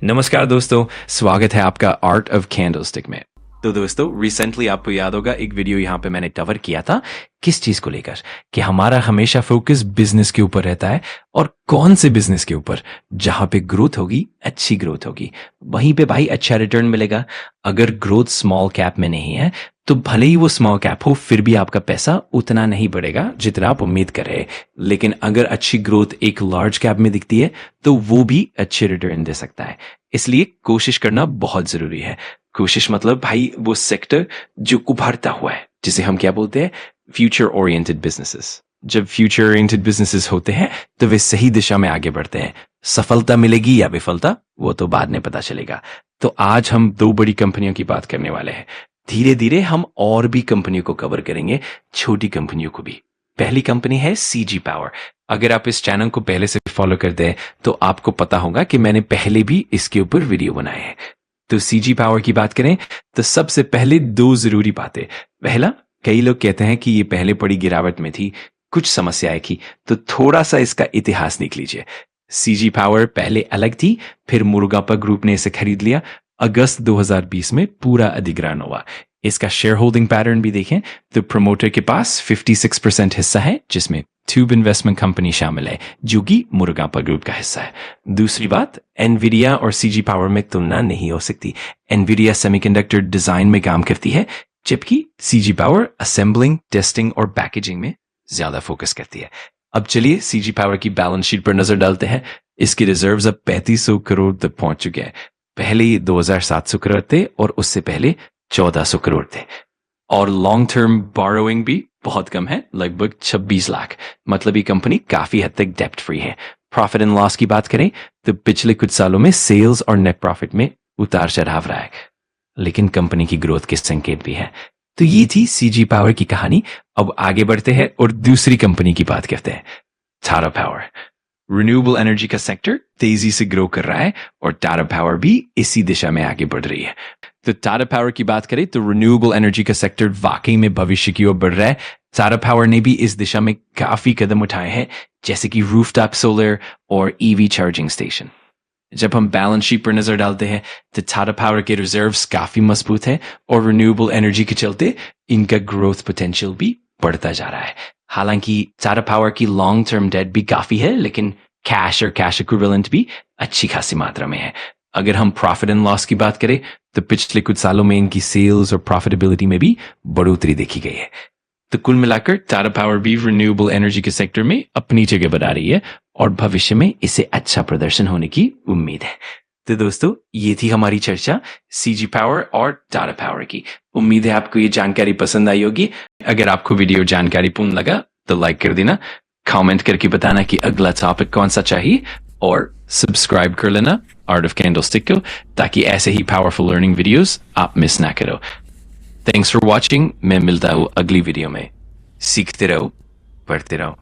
नमस्कार दोस्तों, स्वागत है आपका आर्ट ऑफ कैंडलस्टिक में। तो दोस्तों, रिसेंटली आपको याद होगा एक वीडियो यहाँ पे मैंने कवर किया था किस चीज को लेकर कि हमारा हमेशा फोकस बिजनेस के ऊपर रहता है और कौन से बिजनेस के ऊपर जहां पे ग्रोथ होगी, अच्छी ग्रोथ होगी, वहीं पे भाई अच्छा रिटर्न मिलेगा। अगर ग्रोथ स्मॉल कैप में नहीं है तो भले ही वो स्मॉल कैप हो, फिर भी आपका पैसा उतना नहीं बढ़ेगा जितना आप उम्मीद कर रहे हैं। लेकिन अगर अच्छी ग्रोथ एक लार्ज कैप में दिखती है तो वो भी अच्छे रिटर्न दे सकता है। इसलिए कोशिश करना बहुत जरूरी है। कोशिश मतलब भाई वो सेक्टर जो उभरता हुआ है, जिसे हम क्या बोलते हैं, फ्यूचर ओरिएंटेड बिजनेसेस। जब फ्यूचर ओरिएंटेड बिजनेसेस होते हैं तो वे सही दिशा में आगे बढ़ते हैं। सफलता मिलेगी या विफलता, वो तो बाद में पता चलेगा। तो आज हम दो बड़ी कंपनियों की बात करने वाले हैं। धीरे धीरे हम और भी कंपनियों को कवर करेंगे, छोटी कंपनियों को भी। पहली कंपनी है सीजी पावर। अगर आप इस चैनल को पहले से फॉलो करते हैं तो आपको पता होगा कि मैंने पहले भी इसके ऊपर वीडियो बनाए हैं। तो सीजी पावर की बात करें तो सबसे पहले दो जरूरी बातें। पहला, कई लोग कहते हैं कि ये पहले बड़ी गिरावट में थी, कुछ समस्याएं थी, तो थोड़ा सा इसका इतिहास देख लीजिए। सीजी पावर पहले अलग थी, फिर मुरुगापा ग्रुप ने इसे खरीद लिया। अगस्त 2020 में पूरा अधिग्रहण हुआ। इसका शेयर होल्डिंग पैटर्न भी देखें तो प्रमोटर के पास 56% हिस्सा है, जिसमें ट्यूब इन्वेस्टमेंट कंपनी शामिल है जो कि मुरुगापा ग्रुप का हिस्सा है। दूसरी बात, एनवीडिया और सीजी पावर में तुलना नहीं हो सकती। एनवीडिया सेमीकंडक्टर डिजाइन में काम करती है, जबकि सीजी पावर असेंबलिंग, टेस्टिंग और पैकेजिंग में ज्यादा फोकस करती है। अब चलिए सीजी पावर की बैलेंस शीट पर नजर डालते हैं। इसके रिजर्व्स अब 3500 करोड़ तक पहुंच चुके हैं। पहले ये 2700 करोड़ थे और उससे पहले 1400 करोड़ थे। और लॉन्ग टर्म बोरोइंग भी बहुत कम है, लगभग 26 लाख। मतलब ये कंपनी काफी हद तक डेप्ट फ्री है। प्रॉफिट एंड लॉस की बात करें तो पिछले कुछ सालों में सेल्स और नेट प्रॉफिट में उतार चढ़ाव रहा है, लेकिन कंपनी की ग्रोथ के संकेत भी है। तो ये थी सीजी पावर की कहानी। अब आगे बढ़ते हैं और दूसरी कंपनी की बात करते हैं, टाटा पावर। रिन्यूएबल एनर्जी का सेक्टर तेजी से ग्रो कर रहा है और टाटा पावर भी इसी दिशा में आगे बढ़ रही है। तो टाटा पावर की बात करें तो रिन्यूएबल एनर्जी का सेक्टर वाकई में भविष्य की ओर बढ़ रहा है। टाटा पावर ने भी इस दिशा में काफी कदम उठाए हैं, जैसे कि रूफटॉप सोलर और ईवी चार्जिंग स्टेशन। जब हम बैलेंस शीट पर नजर डालते हैं तो टाटा पावर के रिजर्व्स काफी मजबूत हैं और रिन्यूएबल एनर्जी के चलते इनका ग्रोथ पोटेंशियल भी बढ़ता जा रहा है। हालांकि टाटा पावर की लॉन्ग टर्म डेट भी काफी है, लेकिन कैश और कैश इक्विवेलेंट भी अच्छी खासी मात्रा में है। अगर हम प्रॉफिट एंड लॉस की बात करें तो पिछले कुछ सालों में इनकी सेल्स और प्रॉफिटेबिलिटी में भी बढ़ोतरी देखी गई है। तो कुल मिलाकर टाटा पावर भी रिन्यूएबल एनर्जी के सेक्टर में अपनी जगह बना रही है और भविष्य में इसे अच्छा प्रदर्शन होने की उम्मीद है। तो दोस्तों, ये थी हमारी चर्चा सीजी पावर और टाटा पावर की। उम्मीद है आपको ये जानकारी पसंद आई होगी। अगर आपको वीडियो जानकारीपूर्ण लगा तो लाइक कर देना, कमेंट करके बताना कि अगला टॉपिक कौन सा चाहिए, और सब्सक्राइब कर लेना आर्ट ऑफ कैंडलस्टिक को, ताकि ऐसे ही पावरफुल लर्निंग वीडियोस आप मिस ना करो। Thanks for watching. मैं मिलता हूँ अगली वीडियो में। सीखते रहो, पढ़ते रहो।